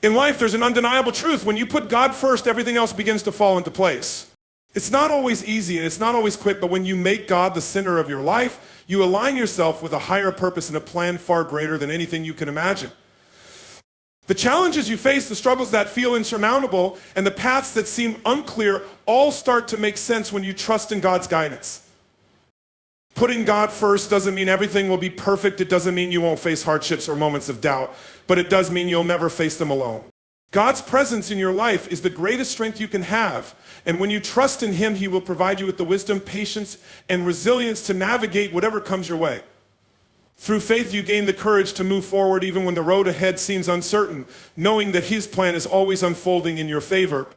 In life, there's an undeniable truth. When you put God first, everything else begins to fall into place. It's not always easy and it's not always quick, but when you make God the center of your life, you align yourself with a higher purpose and a plan far greater than anything you can imagine. The challenges you face, the struggles that feel insurmountable, and the paths that seem unclear all start to make sense when you trust in God's guidance. Putting God first doesn't mean everything will be perfect. It doesn't mean you won't face hardships or moments of doubt, but it does mean you'll never face them alone. God's presence in your life is the greatest strength you can have, and when you trust in Him, He will provide you with the wisdom, patience, and resilience to navigate whatever comes your way. Through faith, you gain the courage to move forward even when the road ahead seems uncertain, knowing that His plan is always unfolding in your favor.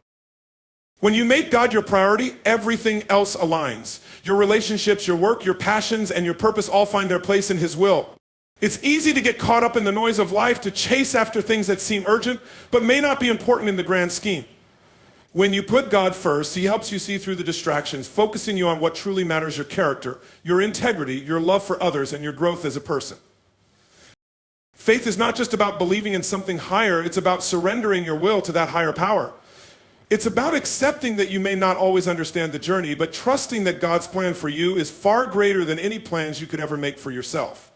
When you make God your priority, everything else aligns. Your relationships, your work, your passions, and your purpose all find their place in His will. It's easy to get caught up in the noise of life, to chase after things that seem urgent, but may not be important in the grand scheme. When you put God first, He helps you see through the distractions, focusing you on what truly matters: your character, your integrity, your love for others, and your growth as a person. Faith is not just about believing in something higher, it's about surrendering your will to that higher power. It's about accepting that you may not always understand the journey, but trusting that God's plan for you is far greater than any plans you could ever make for yourself.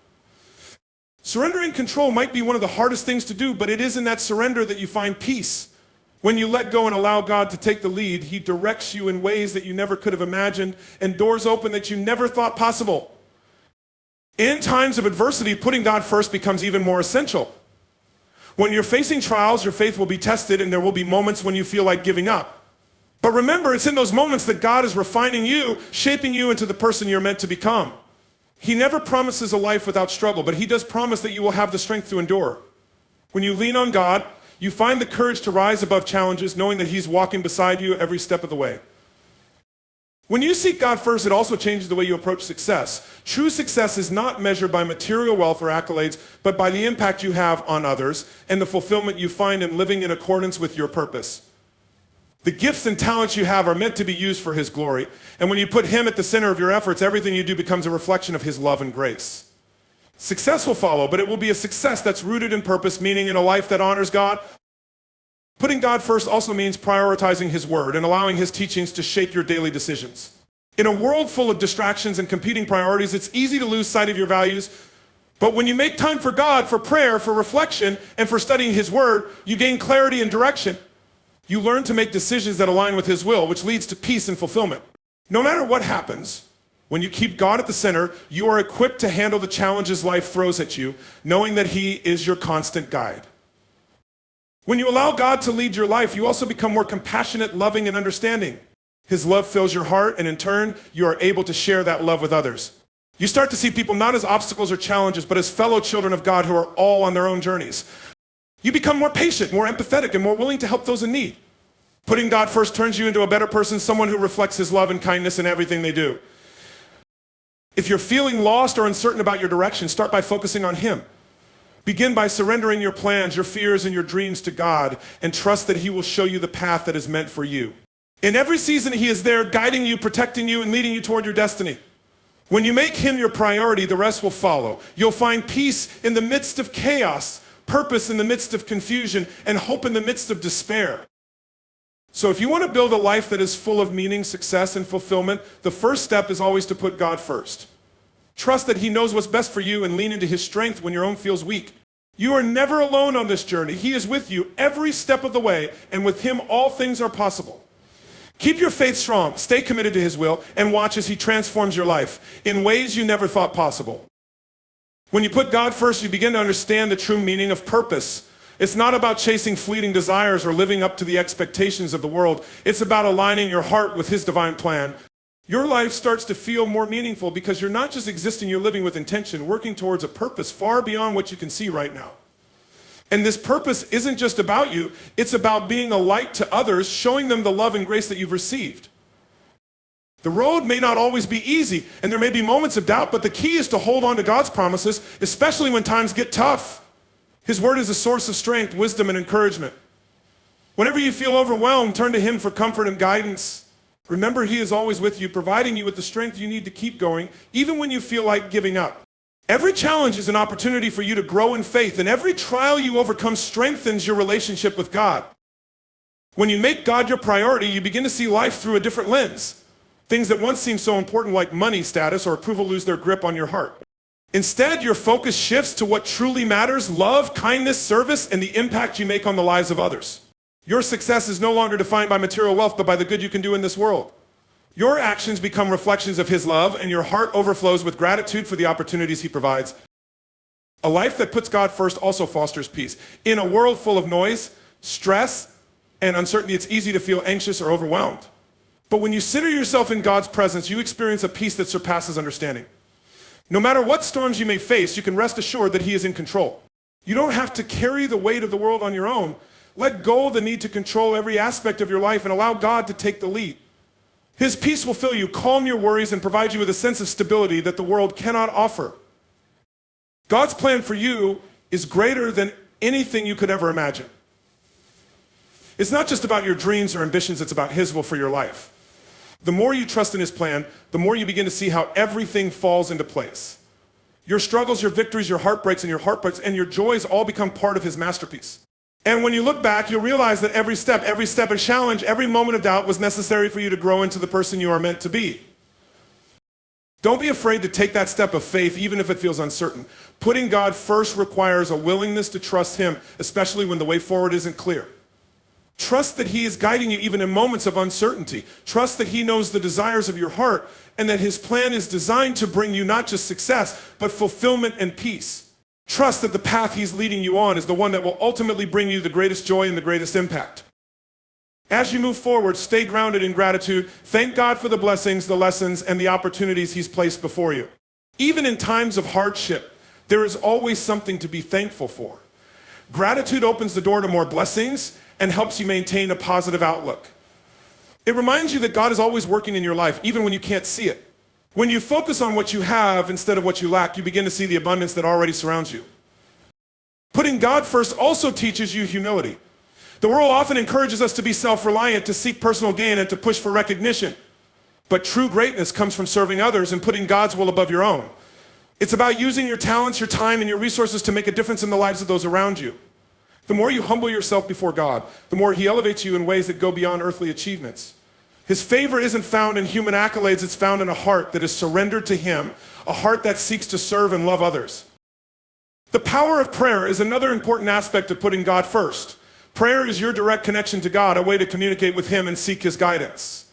Surrendering control might be one of the hardest things to do, but it is in that surrender that you find peace. When you let go and allow God to take the lead, He directs you in ways that you never could have imagined, and doors open that you never thought possible. In times of adversity, putting God first becomes even more essential. When you're facing trials, your faith will be tested, and there will be moments when you feel like giving up. But remember, it's in those moments that God is refining you, shaping you into the person you're meant to become. He never promises a life without struggle, but He does promise that you will have the strength to endure. When you lean on God, you find the courage to rise above challenges, knowing that He's walking beside you every step of the way. When you seek God first, it also changes the way you approach success. True success is not measured by material wealth or accolades, but by the impact you have on others and the fulfillment you find in living in accordance with your purpose. The gifts and talents you have are meant to be used for His glory, and when you put Him at the center of your efforts, everything you do becomes a reflection of His love and grace. Success will follow, but it will be a success that's rooted in purpose, meaning in a life that honors God. Putting God first also means prioritizing His word and allowing His teachings to shape your daily decisions. In a world full of distractions and competing priorities, it's easy to lose sight of your values. But when you make time for God, for prayer, for reflection, and for studying His word, you gain clarity and direction. You learn to make decisions that align with His will, which leads to peace and fulfillment. No matter what happens, when you keep God at the center, you are equipped to handle the challenges life throws at you, knowing that He is your constant guide. When you allow God to lead your life, you also become more compassionate, loving, and understanding. His love fills your heart, and in turn, you are able to share that love with others. You start to see people not as obstacles or challenges, but as fellow children of God who are all on their own journeys. You become more patient, more empathetic, and more willing to help those in need. Putting God first turns you into a better person, someone who reflects His love and kindness in everything they do. If you're feeling lost or uncertain about your direction, start by focusing on Him. Begin by surrendering your plans, your fears, and your dreams to God, and trust that He will show you the path that is meant for you. In every season, He is there guiding you, protecting you, and leading you toward your destiny. When you make Him your priority, the rest will follow. You'll find peace in the midst of chaos, purpose in the midst of confusion, and hope in the midst of despair. So if you want to build a life that is full of meaning, success, and fulfillment, the first step is always to put God first. Trust that He knows what's best for you and lean into His strength when your own feels weak. You are never alone on this journey. He is with you every step of the way, and with Him all things are possible. Keep your faith strong, stay committed to His will, and watch as He transforms your life in ways you never thought possible. When you put God first, you begin to understand the true meaning of purpose. It's not about chasing fleeting desires or living up to the expectations of the world. It's about aligning your heart with His divine plan. Your life starts to feel more meaningful because you're not just existing, you're living with intention, working towards a purpose far beyond what you can see right now. And this purpose isn't just about you, it's about being a light to others, showing them the love and grace that you've received. The road may not always be easy, and there may be moments of doubt, but the key is to hold on to God's promises, especially when times get tough. His word is a source of strength, wisdom, and encouragement. Whenever you feel overwhelmed, turn to Him for comfort and guidance. Remember, He is always with you, providing you with the strength you need to keep going, even when you feel like giving up. Every challenge is an opportunity for you to grow in faith, and every trial you overcome strengthens your relationship with God. When you make God your priority, you begin to see life through a different lens. Things that once seemed so important like money, status, or approval lose their grip on your heart. Instead, your focus shifts to what truly matters: love, kindness, service, and the impact you make on the lives of others. Your success is no longer defined by material wealth, but by the good you can do in this world. Your actions become reflections of His love, and your heart overflows with gratitude for the opportunities He provides. A life that puts God first also fosters peace. In a world full of noise, stress, and uncertainty, it's easy to feel anxious or overwhelmed. But when you center yourself in God's presence, you experience a peace that surpasses understanding. No matter what storms you may face, you can rest assured that He is in control. You don't have to carry the weight of the world on your own. Let go of the need to control every aspect of your life and allow God to take the lead. His peace will fill you, calm your worries, and provide you with a sense of stability that the world cannot offer. God's plan for you is greater than anything you could ever imagine. It's not just about your dreams or ambitions, it's about His will for your life. The more you trust in His plan, the more you begin to see how everything falls into place. Your struggles, your victories, your heartbreaks, and your joys all become part of His masterpiece. And when you look back, you'll realize that every step of challenge, every moment of doubt was necessary for you to grow into the person you are meant to be. Don't be afraid to take that step of faith, even if it feels uncertain. Putting God first requires a willingness to trust Him, especially when the way forward isn't clear. Trust that He is guiding you even in moments of uncertainty. Trust that He knows the desires of your heart and that His plan is designed to bring you not just success, but fulfillment and peace. Trust that the path He's leading you on is the one that will ultimately bring you the greatest joy and the greatest impact. As you move forward, stay grounded in gratitude. Thank God for the blessings, the lessons, and the opportunities He's placed before you. Even in times of hardship, there is always something to be thankful for. Gratitude opens the door to more blessings and helps you maintain a positive outlook. It reminds you that God is always working in your life, even when you can't see it. When you focus on what you have instead of what you lack, you begin to see the abundance that already surrounds you. Putting God first also teaches you humility. The world often encourages us to be self-reliant, to seek personal gain, and to push for recognition. But true greatness comes from serving others and putting God's will above your own. It's about using your talents, your time, and your resources to make a difference in the lives of those around you. The more you humble yourself before God, the more He elevates you in ways that go beyond earthly achievements. His favor isn't found in human accolades, it's found in a heart that is surrendered to Him, a heart that seeks to serve and love others. The power of prayer is another important aspect of putting God first. Prayer is your direct connection to God, a way to communicate with Him and seek His guidance.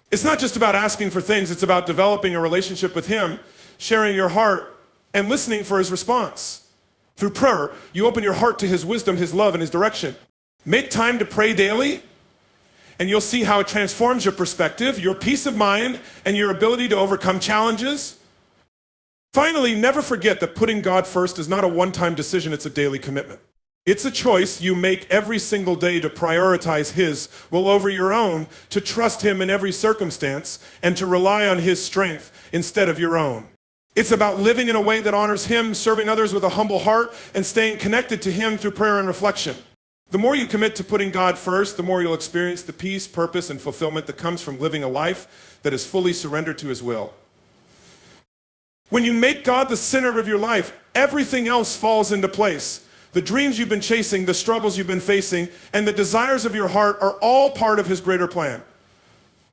It's not just about asking for things, it's about developing a relationship with Him, sharing your heart, and listening for His response. Through prayer, you open your heart to His wisdom, His love, and His direction. Make time to pray daily, and you'll see how it transforms your perspective, your peace of mind, and your ability to overcome challenges. Finally, never forget that putting God first is not a one-time decision, it's a daily commitment. It's a choice you make every single day to prioritize His will over your own, to trust Him in every circumstance, and to rely on His strength instead of your own. It's about living in a way that honors Him, serving others with a humble heart, and staying connected to Him through prayer and reflection. The more you commit to putting God first, the more you'll experience the peace, purpose, and fulfillment that comes from living a life that is fully surrendered to His will. When you make God the center of your life, everything else falls into place. The dreams you've been chasing, the struggles you've been facing, and the desires of your heart are all part of His greater plan.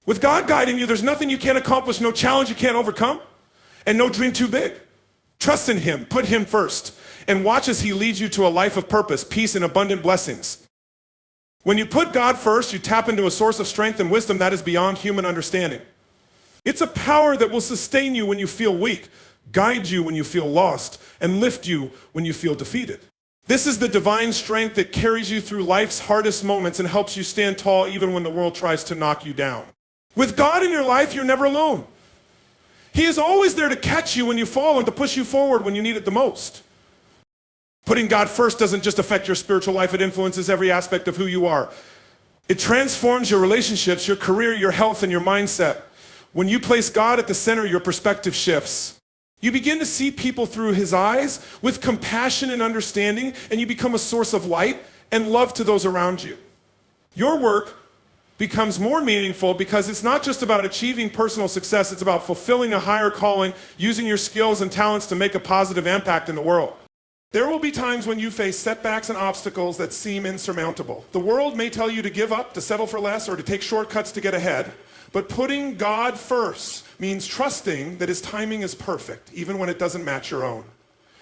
With God guiding you, there's nothing you can't accomplish, no challenge you can't overcome, and no dream too big. Trust in Him, put Him first, and watch as He leads you to a life of purpose, peace, and abundant blessings. When you put God first, you tap into a source of strength and wisdom that is beyond human understanding. It's a power that will sustain you when you feel weak, guide you when you feel lost, and lift you when you feel defeated. This is the divine strength that carries you through life's hardest moments and helps you stand tall even when the world tries to knock you down. With God in your life, you're never alone. He is always there to catch you when you fall and to push you forward when you need it the most. Putting God first doesn't just affect your spiritual life, it influences every aspect of who you are. It transforms your relationships, your career, your health, and your mindset. When you place God at the center, your perspective shifts. You begin to see people through His eyes with compassion and understanding, and you become a source of light and love to those around you. Your work becomes more meaningful because it's not just about achieving personal success, it's about fulfilling a higher calling, using your skills and talents to make a positive impact in the world. There will be times when you face setbacks and obstacles that seem insurmountable. The world may tell you to give up, to settle for less, or to take shortcuts to get ahead. But putting God first means trusting that his timing is perfect, even when it doesn't match your own.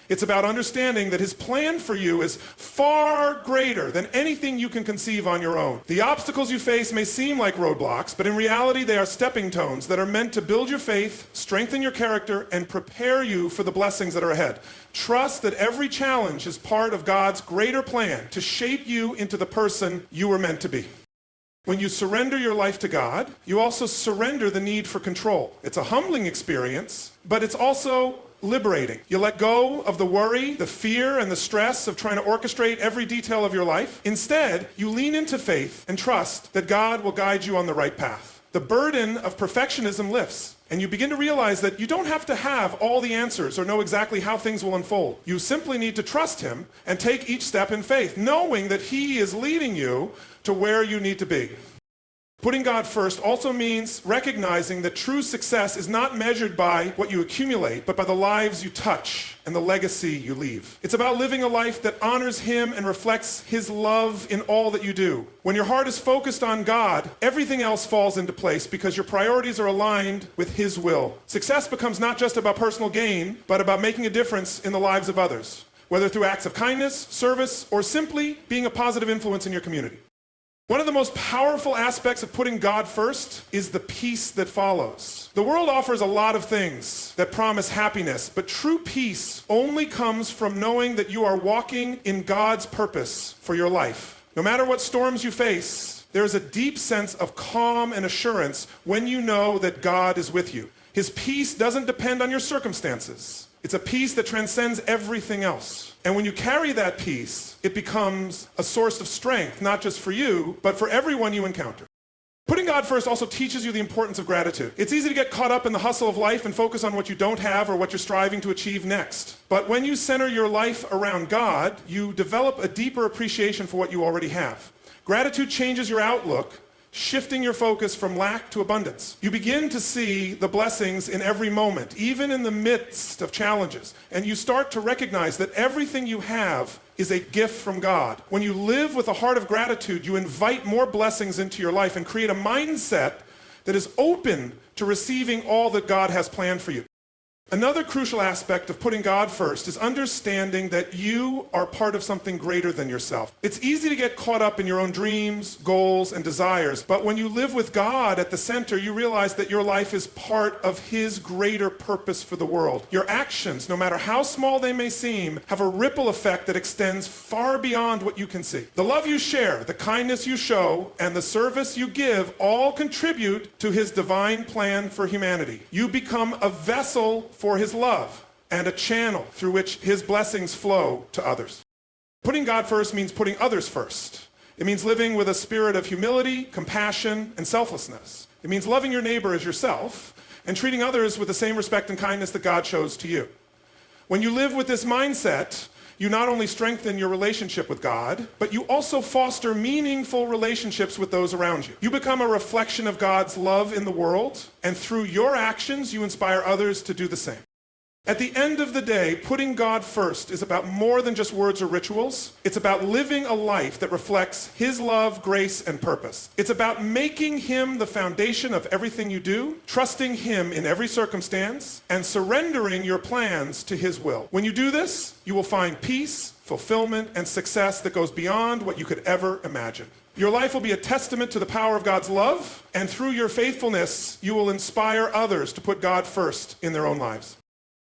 It's about understanding that his plan for you is far greater than anything you can conceive on your own. The obstacles you face may seem like roadblocks, but in reality they are stepping stones that are meant to build your faith, strengthen your character, and prepare you for the blessings that are ahead. Trust that every challenge is part of God's greater plan to shape you into the person you were meant to be. When you surrender your life to God, you also surrender the need for control. It's a humbling experience, but it's also liberating. You let go of the worry, the fear, and the stress of trying to orchestrate every detail of your life. Instead, you lean into faith and trust that God will guide you on the right path. The burden of perfectionism lifts, and you begin to realize that you don't have to have all the answers or know exactly how things will unfold. You simply need to trust him and take each step in faith, knowing that he is leading you to where you need to be. Putting God first also means recognizing that true success is not measured by what you accumulate, but by the lives you touch and the legacy you leave. It's about living a life that honors him and reflects his love in all that you do. When your heart is focused on God, everything else falls into place because your priorities are aligned with his will. Success becomes not just about personal gain, but about making a difference in the lives of others, whether through acts of kindness, service, or simply being a positive influence in your community. One of the most powerful aspects of putting God first is the peace that follows. The world offers a lot of things that promise happiness, but true peace only comes from knowing that you are walking in God's purpose for your life. No matter what storms you face, there is a deep sense of calm and assurance when you know that God is with you. His peace doesn't depend on your circumstances. It's a peace that transcends everything else. And when you carry that peace, it becomes a source of strength, not just for you, but for everyone you encounter. Putting God first also teaches you the importance of gratitude. It's easy to get caught up in the hustle of life and focus on what you don't have or what you're striving to achieve next. But when you center your life around God, you develop a deeper appreciation for what you already have. Gratitude changes your outlook, shifting your focus from lack to abundance. You begin to see the blessings in every moment, even in the midst of challenges. And you start to recognize that everything you have is a gift from God. When you live with a heart of gratitude, you invite more blessings into your life and create a mindset that is open to receiving all that God has planned for you. Another crucial aspect of putting God first is understanding that you are part of something greater than yourself. It's easy to get caught up in your own dreams, goals, and desires, but when you live with God at the center, you realize that your life is part of his greater purpose for the world. Your actions, no matter how small they may seem, have a ripple effect that extends far beyond what you can see. The love you share, the kindness you show, and the service you give all contribute to his divine plan for humanity. You become a vessel for his love and a channel through which his blessings flow to others. Putting God first means putting others first. It means living with a spirit of humility, compassion, and selflessness. It means loving your neighbor as yourself and treating others with the same respect and kindness that God shows to you. When you live with this mindset, you not only strengthen your relationship with God, but you also foster meaningful relationships with those around you. You become a reflection of God's love in the world, and through your actions, you inspire others to do the same. At the end of the day, putting God first is about more than just words or rituals. It's about living a life that reflects his love, grace, and purpose. It's about making him the foundation of everything you do, trusting him in every circumstance, and surrendering your plans to his will. When you do this, you will find peace, fulfillment, and success that goes beyond what you could ever imagine. Your life will be a testament to the power of God's love, and through your faithfulness, you will inspire others to put God first in their own lives.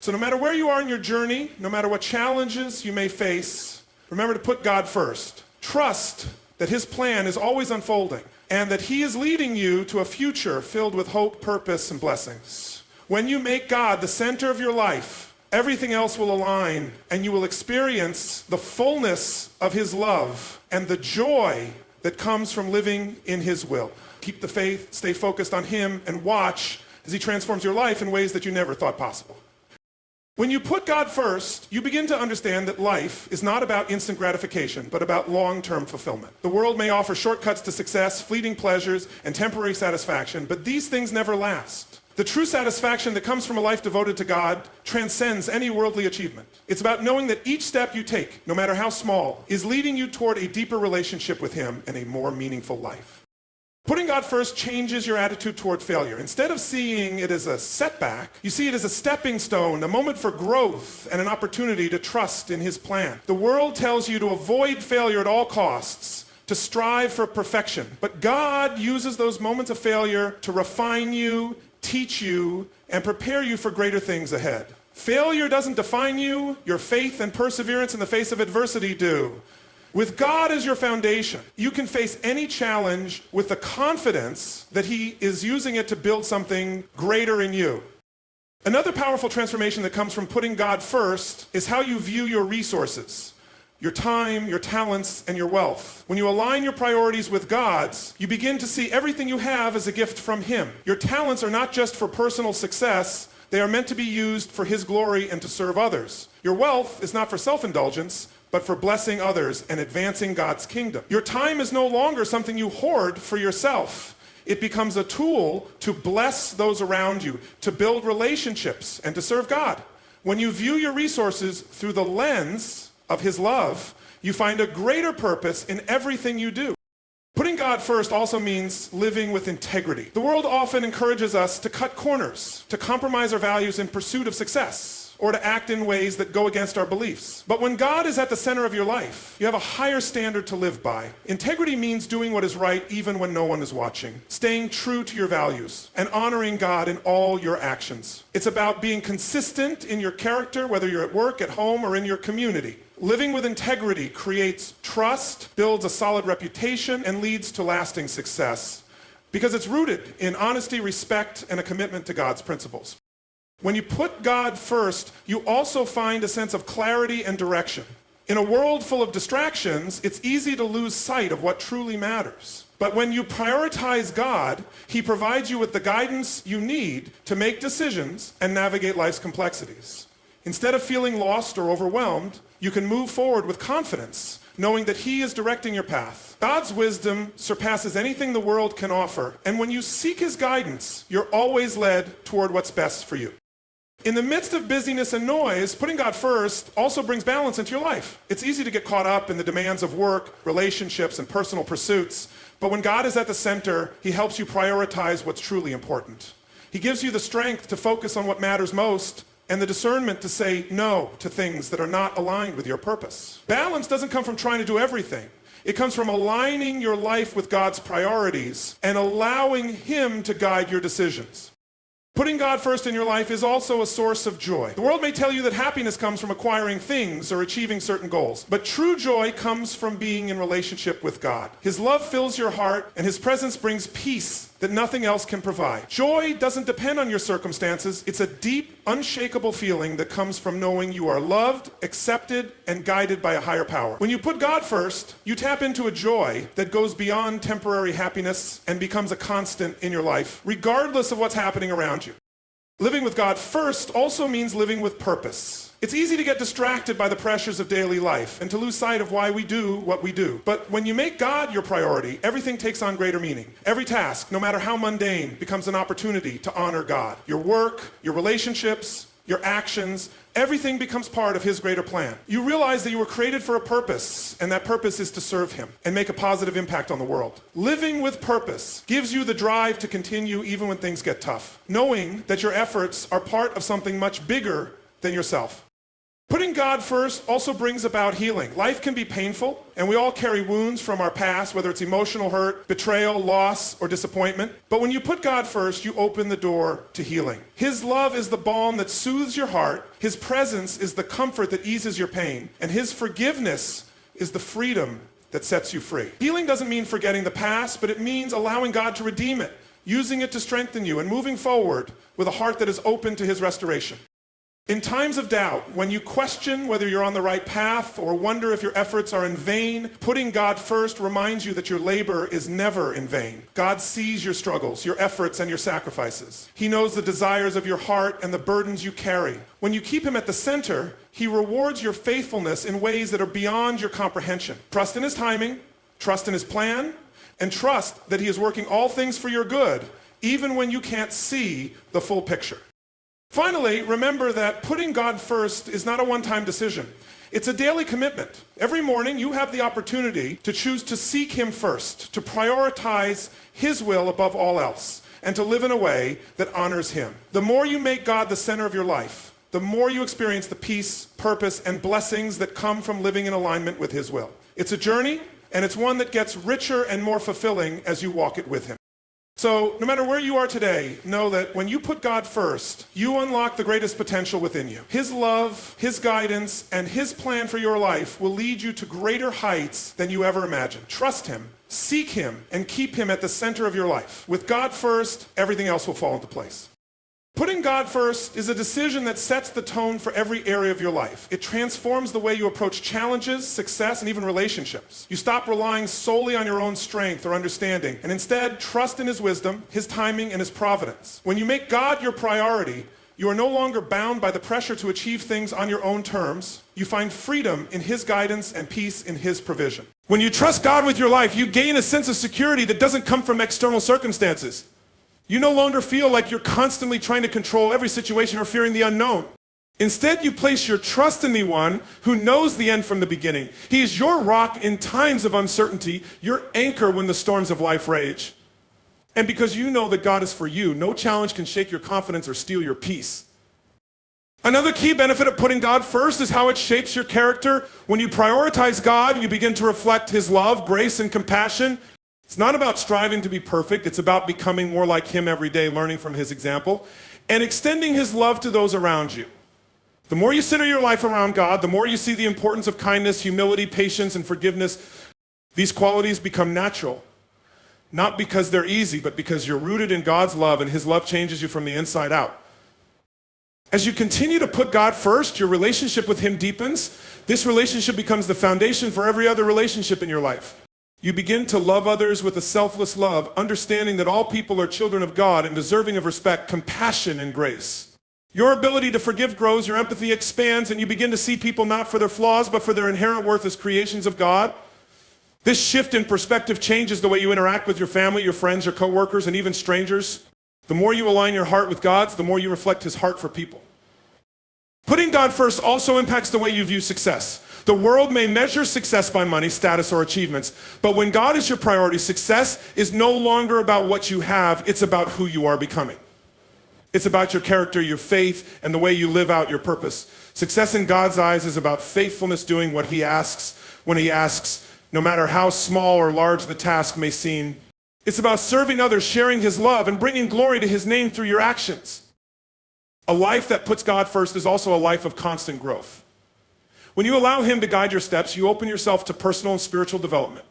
So no matter where you are in your journey, no matter what challenges you may face, remember to put God first. Trust that his plan is always unfolding and that he is leading you to a future filled with hope, purpose, and blessings. When you make God the center of your life, everything else will align and you will experience the fullness of his love and the joy that comes from living in his will. Keep the faith, stay focused on him, and watch as he transforms your life in ways that you never thought possible. When you put God first, you begin to understand that life is not about instant gratification, but about long-term fulfillment. The world may offer shortcuts to success, fleeting pleasures, and temporary satisfaction, but these things never last. The true satisfaction that comes from a life devoted to God transcends any worldly achievement. It's about knowing that each step you take, no matter how small, is leading you toward a deeper relationship with Him and a more meaningful life. Putting God first changes your attitude toward failure. Instead of seeing it as a setback, you see it as a stepping stone, a moment for growth, and an opportunity to trust in His plan. The world tells you to avoid failure at all costs, to strive for perfection. But God uses those moments of failure to refine you, teach you, and prepare you for greater things ahead. Failure doesn't define you. Your faith and perseverance in the face of adversity do. With God as your foundation, you can face any challenge with the confidence that He is using it to build something greater in you. Another powerful transformation that comes from putting God first is how you view your resources, your time, your talents, and your wealth. When you align your priorities with God's, you begin to see everything you have as a gift from Him. Your talents are not just for personal success, they are meant to be used for His glory and to serve others. Your wealth is not for self-indulgence, but for blessing others and advancing God's kingdom. Your time is no longer something you hoard for yourself. It becomes a tool to bless those around you, to build relationships, and to serve God. When you view your resources through the lens of His love, you find a greater purpose in everything you do. Putting God first also means living with integrity. The world often encourages us to cut corners, to compromise our values in pursuit of success, or to act in ways that go against our beliefs. But when God is at the center of your life, you have a higher standard to live by. Integrity means doing what is right even when no one is watching, staying true to your values, and honoring God in all your actions. It's about being consistent in your character, whether you're at work, at home, or in your community. Living with integrity creates trust, builds a solid reputation, and leads to lasting success, because it's rooted in honesty, respect, and a commitment to God's principles. When you put God first, you also find a sense of clarity and direction. In a world full of distractions, it's easy to lose sight of what truly matters. But when you prioritize God, He provides you with the guidance you need to make decisions and navigate life's complexities. Instead of feeling lost or overwhelmed, you can move forward with confidence, knowing that He is directing your path. God's wisdom surpasses anything the world can offer, and when you seek His guidance, you're always led toward what's best for you. In the midst of busyness and noise, putting God first also brings balance into your life. It's easy to get caught up in the demands of work, relationships, and personal pursuits, but when God is at the center, He helps you prioritize what's truly important. He gives you the strength to focus on what matters most, and the discernment to say no to things that are not aligned with your purpose. Balance doesn't come from trying to do everything. It comes from aligning your life with God's priorities and allowing Him to guide your decisions. Putting God first in your life is also a source of joy. The world may tell you that happiness comes from acquiring things or achieving certain goals, but true joy comes from being in relationship with God. His love fills your heart, and His presence brings peace that nothing else can provide. Joy doesn't depend on your circumstances. It's a deep, unshakable feeling that comes from knowing you are loved, accepted, and guided by a higher power. When you put God first, you tap into a joy that goes beyond temporary happiness and becomes a constant in your life, regardless of what's happening around you. Living with God first also means living with purpose. It's easy to get distracted by the pressures of daily life and to lose sight of why we do what we do. But when you make God your priority, everything takes on greater meaning. Every task, no matter how mundane, becomes an opportunity to honor God. Your work, your relationships, your actions, everything becomes part of His greater plan. You realize that you were created for a purpose, and that purpose is to serve Him and make a positive impact on the world. Living with purpose gives you the drive to continue even when things get tough, knowing that your efforts are part of something much bigger than yourself. Putting God first also brings about healing. Life can be painful, and we all carry wounds from our past, whether it's emotional hurt, betrayal, loss, or disappointment. But when you put God first, you open the door to healing. His love is the balm that soothes your heart. His presence is the comfort that eases your pain. And His forgiveness is the freedom that sets you free. Healing doesn't mean forgetting the past, but it means allowing God to redeem it, using it to strengthen you, and moving forward with a heart that is open to His restoration. In times of doubt, when you question whether you're on the right path or wonder if your efforts are in vain, putting God first reminds you that your labor is never in vain. God sees your struggles, your efforts, and your sacrifices. He knows the desires of your heart and the burdens you carry. When you keep him at the center, he rewards your faithfulness in ways that are beyond your comprehension. Trust in his timing, trust in his plan, and trust that he is working all things for your good, even when you can't see the full picture. Finally, remember that putting God first is not a one-time decision. It's a daily commitment. Every morning, you have the opportunity to choose to seek him first, to prioritize his will above all else, and to live in a way that honors him. The more you make God the center of your life, the more you experience the peace, purpose, and blessings that come from living in alignment with his will. It's a journey, and it's one that gets richer and more fulfilling as you walk it with him. So, no matter where you are today, know that when you put God first, you unlock the greatest potential within you. His love, his guidance, and his plan for your life will lead you to greater heights than you ever imagined. Trust him, seek him, and keep him at the center of your life. With God first, everything else will fall into place. Putting God first is a decision that sets the tone for every area of your life. It transforms the way you approach challenges, success, and even relationships. You stop relying solely on your own strength or understanding, and instead trust in his wisdom, his timing, and his providence. When you make God your priority, you are no longer bound by the pressure to achieve things on your own terms. You find freedom in his guidance and peace in his provision. When you trust God with your life, you gain a sense of security that doesn't come from external circumstances. You no longer feel like you're constantly trying to control every situation or fearing the unknown. Instead, you place your trust in the one who knows the end from the beginning. He is your rock in times of uncertainty, your anchor when the storms of life rage. And because you know that God is for you, no challenge can shake your confidence or steal your peace. Another key benefit of putting God first is how it shapes your character. When you prioritize God, you begin to reflect his love, grace, and compassion. It's not about striving to be perfect. It's about becoming more like him every day, learning from his example, and extending his love to those around you. The more you center your life around God, the more you see the importance of kindness, humility, patience, and forgiveness. These qualities become natural, not because they're easy, but because you're rooted in God's love, and his love changes you from the inside out. As you continue to put God first, your relationship with him deepens. This relationship becomes the foundation for every other relationship in your life. You begin to love others with a selfless love, understanding that all people are children of God and deserving of respect, compassion, and grace. Your ability to forgive grows, your empathy expands, and you begin to see people not for their flaws, but for their inherent worth as creations of God. This shift in perspective changes the way you interact with your family, your friends, your coworkers, and even strangers. The more you align your heart with God's, the more you reflect his heart for people. Putting God first also impacts the way you view success. The world may measure success by money, status, or achievements, but when God is your priority, success is no longer about what you have, it's about who you are becoming. It's about your character, your faith, and the way you live out your purpose. Success in God's eyes is about faithfulness, doing what he asks, when he asks, no matter how small or large the task may seem. It's about serving others, sharing his love, and bringing glory to his name through your actions. A life that puts God first is also a life of constant growth. When you allow him to guide your steps, you open yourself to personal and spiritual development.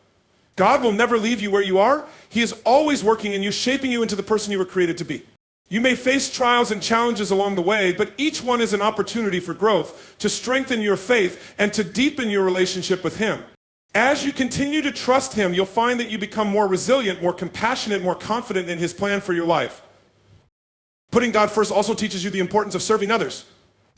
God will never leave you where you are. He is always working in you, shaping you into the person you were created to be. You may face trials and challenges along the way, but each one is an opportunity for growth, to strengthen your faith, and to deepen your relationship with him. As you continue to trust him, you'll find that you become more resilient, more compassionate, more confident in his plan for your life. Putting God first also teaches you the importance of serving others.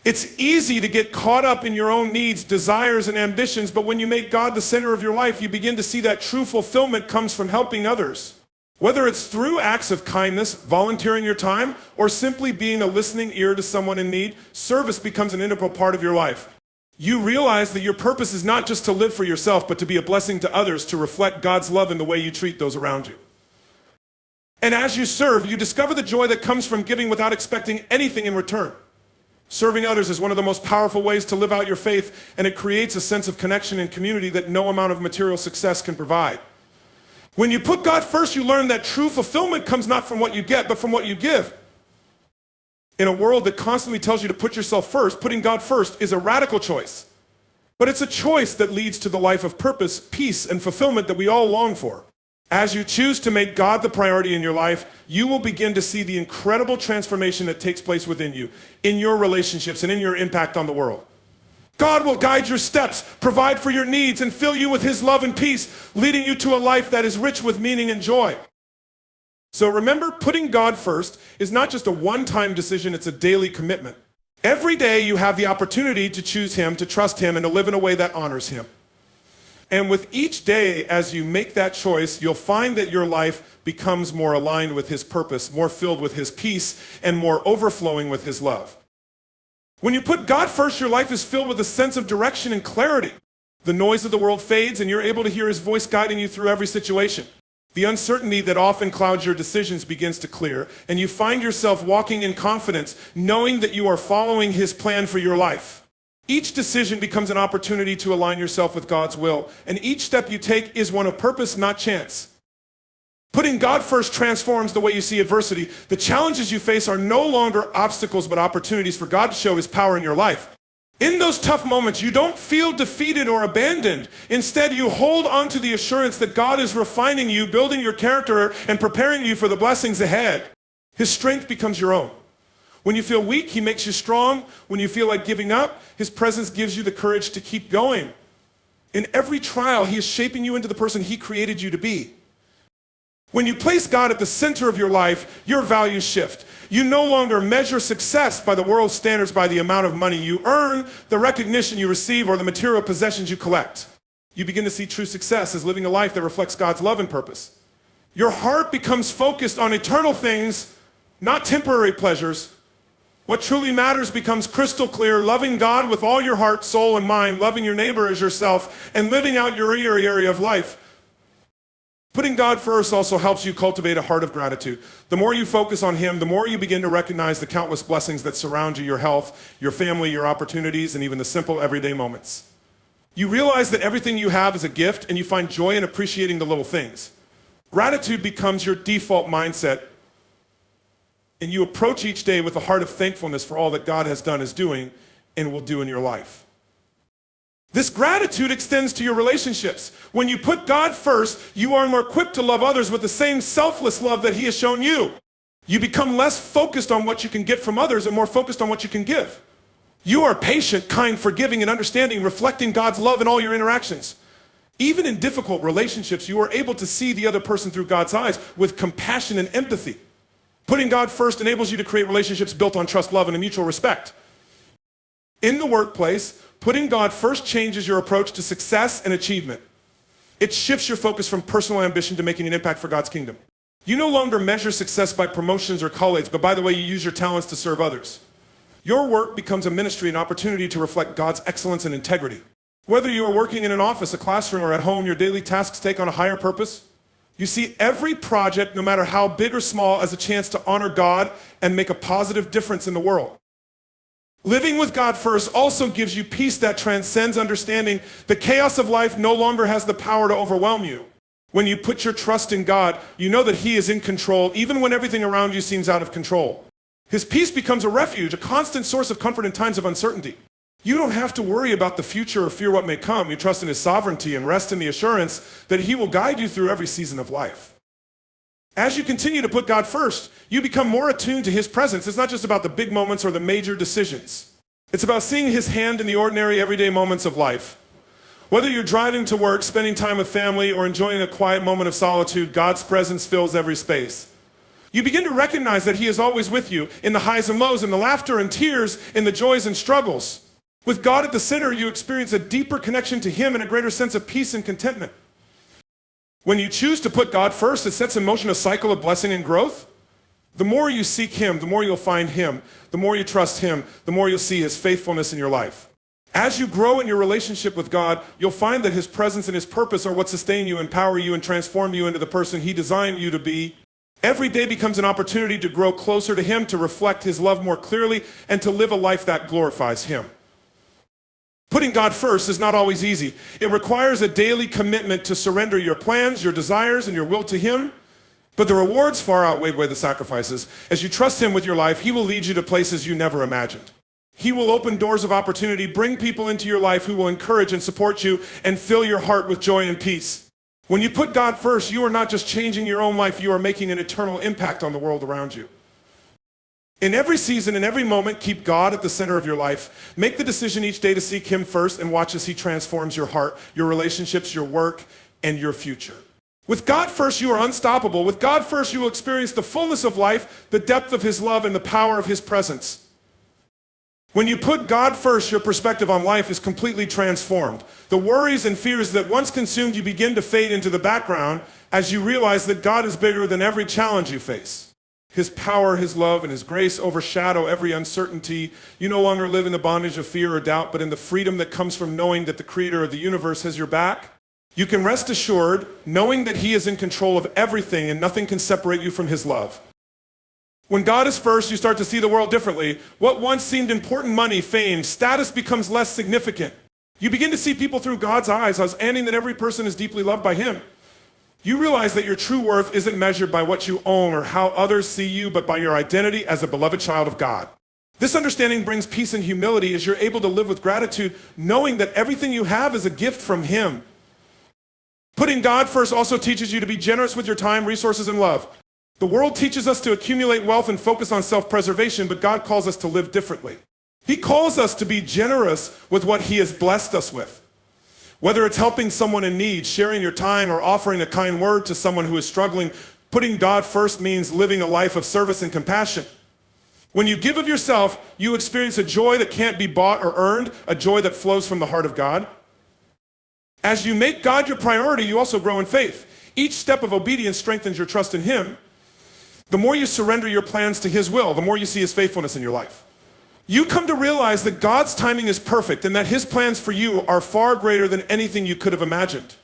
It's easy to get caught up in your own needs, desires, and ambitions, but when you make God the center of your life, you begin to see that true fulfillment comes from helping others. Whether it's through acts of kindness, volunteering your time, or simply being a listening ear to someone in need, service becomes an integral part of your life. You realize that your purpose is not just to live for yourself, but to be a blessing to others, to reflect God's love in the way you treat those around you. And as you serve, you discover the joy that comes from giving without expecting anything in return. Serving others is one of the most powerful ways to live out your faith, and it creates a sense of connection and community that no amount of material success can provide. When you put God first, you learn that true fulfillment comes not from what you get, but from what you give. In a world that constantly tells you to put yourself first, putting God first is a radical choice. But it's a choice that leads to the life of purpose, peace, and fulfillment that we all long for. As you choose to make God the priority in your life, you will begin to see the incredible transformation that takes place within you, in your relationships, and in your impact on the world. God will guide your steps, provide for your needs, and fill you with his love and peace, leading you to a life that is rich with meaning and joy. So remember, putting God first is not just a one-time decision, it's a daily commitment. Every day you have the opportunity to choose him, to trust him, and to live in a way that honors him. And with each day, as you make that choice, you'll find that your life becomes more aligned with his purpose, more filled with his peace, and more overflowing with his love. When you put God first, your life is filled with a sense of direction and clarity. The noise of the world fades, and you're able to hear his voice guiding you through every situation. The uncertainty that often clouds your decisions begins to clear, and you find yourself walking in confidence, knowing that you are following his plan for your life. Each decision becomes an opportunity to align yourself with God's will, and each step you take is one of purpose, not chance. Putting God first transforms the way you see adversity. The challenges you face are no longer obstacles, but opportunities for God to show his power in your life. In those tough moments, you don't feel defeated or abandoned. Instead, you hold on to the assurance that God is refining you, building your character, and preparing you for the blessings ahead. His strength becomes your own. When you feel weak, he makes you strong. When you feel like giving up, his presence gives you the courage to keep going. In every trial, he is shaping you into the person he created you to be. When you place God at the center of your life, your values shift. You no longer measure success by the world's standards, by the amount of money you earn, the recognition you receive, or the material possessions you collect. You begin to see true success as living a life that reflects God's love and purpose. Your heart becomes focused on eternal things, not temporary pleasures. What truly matters becomes crystal clear, loving God with all your heart, soul, and mind, loving your neighbor as yourself, and living out your area of life. Putting God first also helps you cultivate a heart of gratitude. The more you focus on him, the more you begin to recognize the countless blessings that surround you, your health, your family, your opportunities, and even the simple everyday moments. You realize that everything you have is a gift, and you find joy in appreciating the little things. Gratitude becomes your default mindset, and you approach each day with a heart of thankfulness for all that God has done, is doing, and will do in your life. This gratitude extends to your relationships. When you put God first, you are more equipped to love others with the same selfless love that he has shown you. You become less focused on what you can get from others and more focused on what you can give. You are patient, kind, forgiving, and understanding, reflecting God's love in all your interactions. Even in difficult relationships, you are able to see the other person through God's eyes with compassion and empathy. Putting God first enables you to create relationships built on trust, love, and a mutual respect. In the workplace, putting God first changes your approach to success and achievement. It shifts your focus from personal ambition to making an impact for God's kingdom. You no longer measure success by promotions or colleagues, but by the way you use your talents to serve others. Your work becomes a ministry, an opportunity to reflect God's excellence and integrity. Whether you are working in an office, a classroom, or at home, your daily tasks take on a higher purpose. You see every project, no matter how big or small, as a chance to honor God and make a positive difference in the world. Living with God first also gives you peace that transcends understanding. The chaos of life no longer has the power to overwhelm you. When you put your trust in God, you know that he is in control, even when everything around you seems out of control. His peace becomes a refuge, a constant source of comfort in times of uncertainty. You don't have to worry about the future or fear what may come. You trust in his sovereignty and rest in the assurance that he will guide you through every season of life. As you continue to put God first, you become more attuned to his presence. It's not just about the big moments or the major decisions. It's about seeing his hand in the ordinary, everyday moments of life. Whether you're driving to work, spending time with family, or enjoying a quiet moment of solitude, God's presence fills every space. You begin to recognize that he is always with you in the highs and lows, in the laughter and tears, in the joys and struggles. With God at the center, you experience a deeper connection to him and a greater sense of peace and contentment. When you choose to put God first, it sets in motion a cycle of blessing and growth. The more you seek him, the more you'll find him. The more you trust him, the more you'll see his faithfulness in your life. As you grow in your relationship with God, you'll find that his presence and his purpose are what sustain you, empower you, and transform you into the person he designed you to be. Every day becomes an opportunity to grow closer to him, to reflect his love more clearly, and to live a life that glorifies him. Putting God first is not always easy. It requires a daily commitment to surrender your plans, your desires, and your will to him. But the rewards far outweigh the sacrifices. As you trust him with your life, he will lead you to places you never imagined. He will open doors of opportunity, bring people into your life who will encourage and support you and fill your heart with joy and peace. When you put God first, you are not just changing your own life, you are making an eternal impact on the world around you. In every season, in every moment, keep God at the center of your life. Make the decision each day to seek him first and watch as he transforms your heart, your relationships, your work, and your future. With God first, you are unstoppable. With God first, you will experience the fullness of life, the depth of his love, and the power of his presence. When you put God first, your perspective on life is completely transformed. The worries and fears that once consumed you begin to fade into the background as you realize that God is bigger than every challenge you face. His power, his love, and his grace overshadow every uncertainty. You no longer live in the bondage of fear or doubt, but in the freedom that comes from knowing that the creator of the universe has your back. You can rest assured, knowing that he is in control of everything and nothing can separate you from his love. When God is first, you start to see the world differently. What once seemed important, money, fame, status, becomes less significant. You begin to see people through God's eyes, understanding that every person is deeply loved by him. You realize that your true worth isn't measured by what you own or how others see you, but by your identity as a beloved child of God. This understanding brings peace and humility as you're able to live with gratitude, knowing that everything you have is a gift from him. Putting God first also teaches you to be generous with your time, resources, and love. The world teaches us to accumulate wealth and focus on self-preservation, but God calls us to live differently. He calls us to be generous with what he has blessed us with. Whether it's helping someone in need, sharing your time, or offering a kind word to someone who is struggling, putting God first means living a life of service and compassion. When you give of yourself, you experience a joy that can't be bought or earned, a joy that flows from the heart of God. As you make God your priority, you also grow in faith. Each step of obedience strengthens your trust in him. The more you surrender your plans to his will, the more you see his faithfulness in your life. You come to realize that God's timing is perfect and that his plans for you are far greater than anything you could have imagined.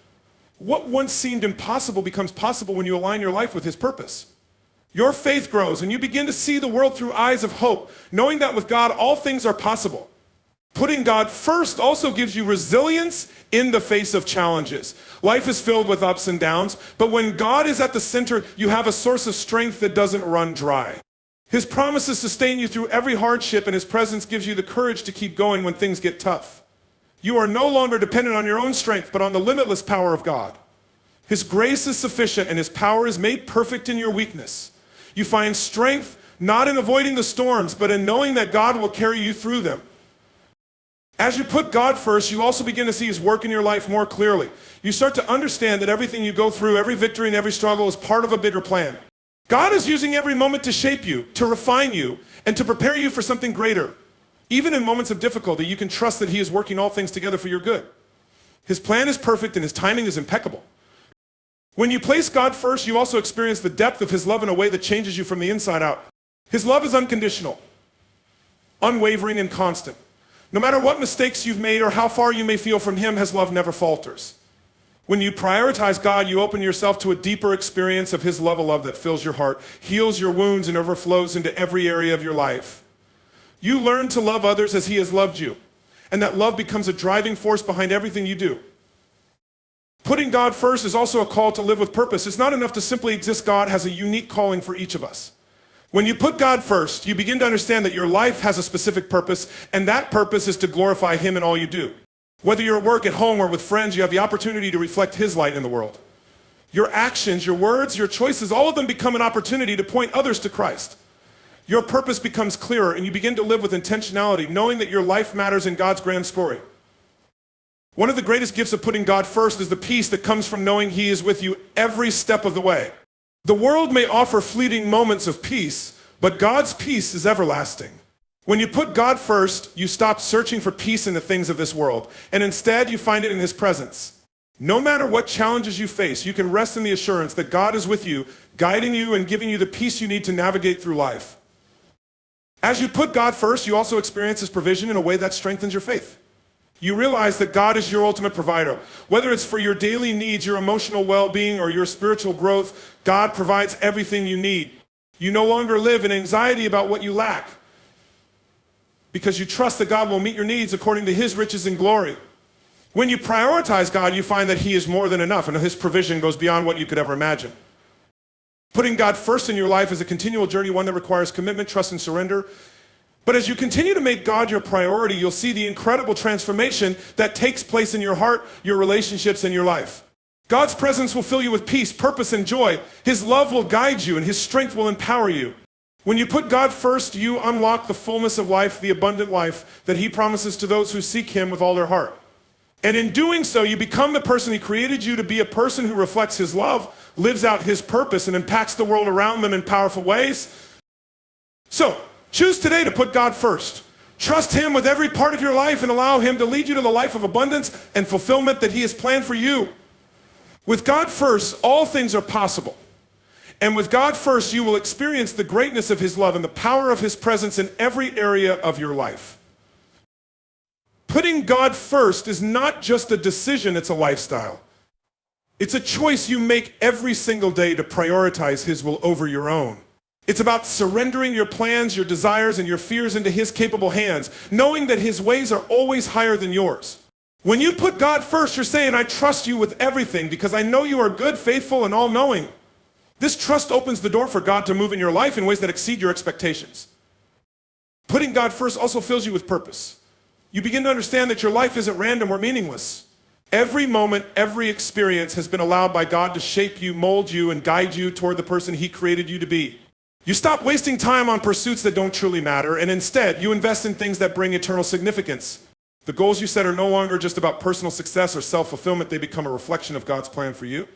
What once seemed impossible becomes possible when you align your life with his purpose. Your faith grows and you begin to see the world through eyes of hope, knowing that with God all things are possible. Putting God first also gives you resilience in the face of challenges. Life is filled with ups and downs, but when God is at the center, you have a source of strength that doesn't run dry. His promises sustain you through every hardship, and his presence gives you the courage to keep going when things get tough. You are no longer dependent on your own strength, but on the limitless power of God. His grace is sufficient, and his power is made perfect in your weakness. You find strength not in avoiding the storms, but in knowing that God will carry you through them. As you put God first, you also begin to see his work in your life more clearly. You start to understand that everything you go through, every victory and every struggle is part of a bigger plan. God is using every moment to shape you, to refine you, and to prepare you for something greater. Even in moments of difficulty, you can trust that he is working all things together for your good. His plan is perfect and his timing is impeccable. When you place God first, you also experience the depth of his love in a way that changes you from the inside out. His love is unconditional, unwavering, and constant. No matter what mistakes you've made or how far you may feel from him, his love never falters. When you prioritize God, you open yourself to a deeper experience of his love that fills your heart, heals your wounds, and overflows into every area of your life. You learn to love others as he has loved you, and that love becomes a driving force behind everything you do. Putting God first is also a call to live with purpose. It's not enough to simply exist. God has a unique calling for each of us. When you put God first, you begin to understand that your life has a specific purpose, and that purpose is to glorify him in all you do. Whether you're at work, at home, or with friends, you have the opportunity to reflect his light in the world. Your actions, your words, your choices, all of them become an opportunity to point others to Christ. Your purpose becomes clearer, and you begin to live with intentionality, knowing that your life matters in God's grand story. One of the greatest gifts of putting God first is the peace that comes from knowing he is with you every step of the way. The world may offer fleeting moments of peace, but God's peace is everlasting. When you put God first, you stop searching for peace in the things of this world, and instead you find it in his presence. No matter what challenges you face, you can rest in the assurance that God is with you, guiding you and giving you the peace you need to navigate through life. As you put God first, you also experience his provision in a way that strengthens your faith. You realize that God is your ultimate provider. Whether it's for your daily needs, your emotional well-being, or your spiritual growth, God provides everything you need. You no longer live in anxiety about what you lack, because you trust that God will meet your needs according to his riches and glory. When you prioritize God, you find that he is more than enough, and his provision goes beyond what you could ever imagine. Putting God first in your life is a continual journey, one that requires commitment, trust, and surrender. But as you continue to make God your priority, you'll see the incredible transformation that takes place in your heart, your relationships, and your life. God's presence will fill you with peace, purpose, and joy. His love will guide you, and his strength will empower you. When you put God first, you unlock the fullness of life, the abundant life that he promises to those who seek him with all their heart. And in doing so, you become the person he created you to be, a person who reflects his love, lives out his purpose, and impacts the world around them in powerful ways. So, choose today to put God first. Trust him with every part of your life and allow him to lead you to the life of abundance and fulfillment that he has planned for you. With God first, all things are possible. And with God first, you will experience the greatness of his love and the power of his presence in every area of your life. Putting God first is not just a decision, it's a lifestyle. It's a choice you make every single day to prioritize his will over your own. It's about surrendering your plans, your desires, and your fears into his capable hands, knowing that his ways are always higher than yours. When you put God first, you're saying, I trust you with everything because I know you are good, faithful, and all-knowing. This trust opens the door for God to move in your life in ways that exceed your expectations. Putting God first also fills you with purpose. You begin to understand that your life isn't random or meaningless. Every moment, every experience has been allowed by God to shape you, mold you, and guide you toward the person he created you to be. You stop wasting time on pursuits that don't truly matter, and instead, you invest in things that bring eternal significance. The goals you set are no longer just about personal success or self-fulfillment. They become a reflection of God's plan for you.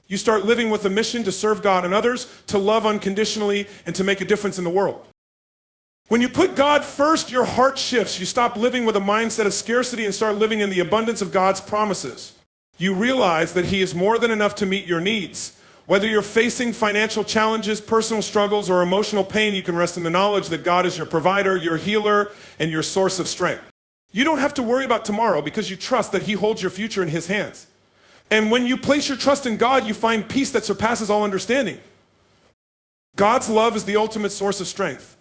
You start living with a mission to serve God and others, to love unconditionally, and to make a difference in the world. When you put God first, your heart shifts. You stop living with a mindset of scarcity and start living in the abundance of God's promises. You realize that he is more than enough to meet your needs. Whether you're facing financial challenges, personal struggles, or emotional pain, you can rest in the knowledge that God is your provider, your healer, and your source of strength. You don't have to worry about tomorrow because you trust that he holds your future in his hands. And when you place your trust in God, you find peace that surpasses all understanding. God's love is the ultimate source of strength.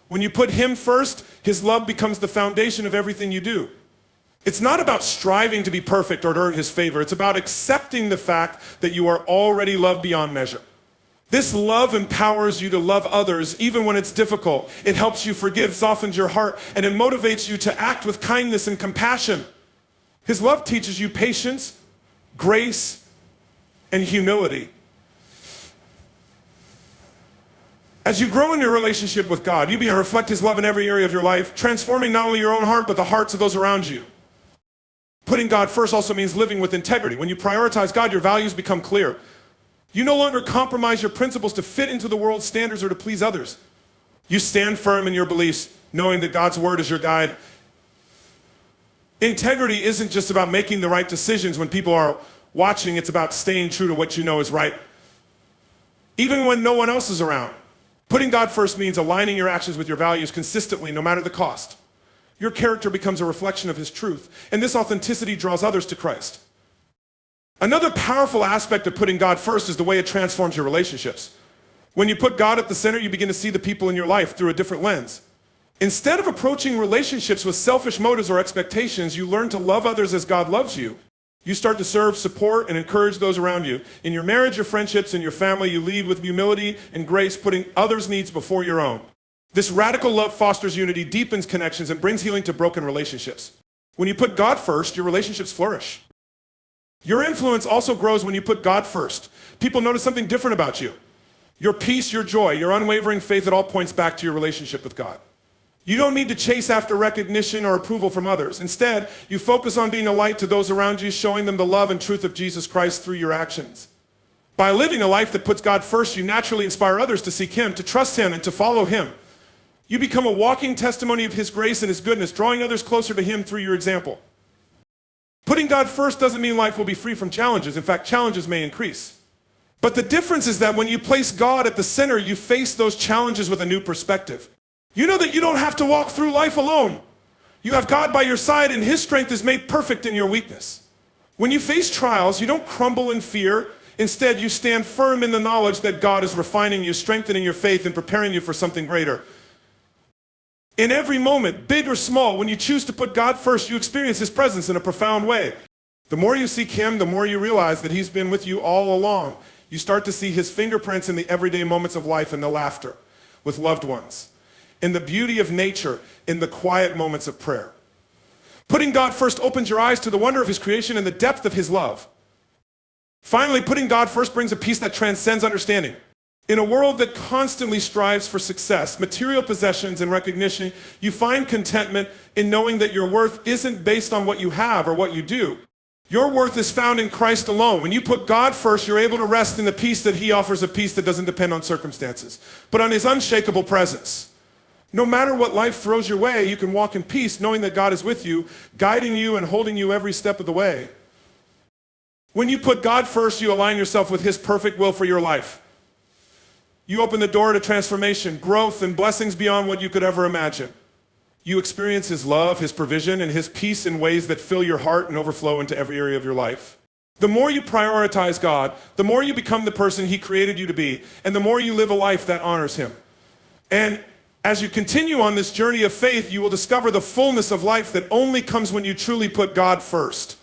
When you put him first, his love becomes the foundation of everything you do. It's not about striving to be perfect or to earn his favor. It's about accepting the fact that you are already loved beyond measure. This love empowers you to love others even when it's difficult. It helps you forgive, softens your heart, and it motivates you to act with kindness and compassion. His love teaches you patience, grace, and humility. As you grow in your relationship with God, you begin to reflect his love in every area of your life, transforming not only your own heart, but the hearts of those around you. Putting God first also means living with integrity. When you prioritize God, your values become clear. You no longer compromise your principles to fit into the world's standards or to please others. You stand firm in your beliefs, knowing that God's word is your guide. Integrity isn't just about making the right decisions when people are watching. It's about staying true to what you know is right, even when no one else is around. Putting God first means aligning your actions with your values consistently, no matter the cost. Your character becomes a reflection of his truth, and this authenticity draws others to Christ. Another powerful aspect of putting God first is the way it transforms your relationships. When you put God at the center, you begin to see the people in your life through a different lens. Instead of approaching relationships with selfish motives or expectations, you learn to love others as God loves you. You start to serve, support, and encourage those around you. In your marriage, your friendships, and your family, you lead with humility and grace, putting others' needs before your own. This radical love fosters unity, deepens connections, and brings healing to broken relationships. When you put God first, your relationships flourish. Your influence also grows when you put God first. People notice something different about you. Your peace, your joy, your unwavering faith, it all points back to your relationship with God. You don't need to chase after recognition or approval from others. Instead, you focus on being a light to those around you, showing them the love and truth of Jesus Christ through your actions. By living a life that puts God first, you naturally inspire others to seek him, to trust him, and to follow him. You become a walking testimony of his grace and his goodness, drawing others closer to him through your example. Putting God first doesn't mean life will be free from challenges. In fact, challenges may increase. But the difference is that when you place God at the center, you face those challenges with a new perspective. You know that you don't have to walk through life alone. You have God by your side, and his strength is made perfect in your weakness. When you face trials, you don't crumble in fear. Instead, you stand firm in the knowledge that God is refining you, strengthening your faith, and preparing you for something greater. In every moment, big or small, when you choose to put God first, you experience his presence in a profound way. The more you seek him, the more you realize that he's been with you all along. You start to see his fingerprints in the everyday moments of life, in the laughter with loved ones, in the beauty of nature, in the quiet moments of prayer. Putting God first opens your eyes to the wonder of his creation and the depth of his love. Finally, putting God first brings a peace that transcends understanding. In a world that constantly strives for success, material possessions, and recognition, you find contentment in knowing that your worth isn't based on what you have or what you do. Your worth is found in Christ alone. When you put God first, you're able to rest in the peace that he offers, a peace that doesn't depend on circumstances, but on his unshakable presence. No matter what life throws your way, you can walk in peace knowing that God is with you, guiding you and holding you every step of the way. When you put God first, you align yourself with his perfect will for your life. You open the door to transformation, growth, and blessings beyond what you could ever imagine. You experience his love, his provision, and his peace in ways that fill your heart and overflow into every area of your life. The more you prioritize God, the more you become the person he created you to be, and the more you live a life that honors him. And as you continue on this journey of faith, you will discover the fullness of life that only comes when you truly put God first.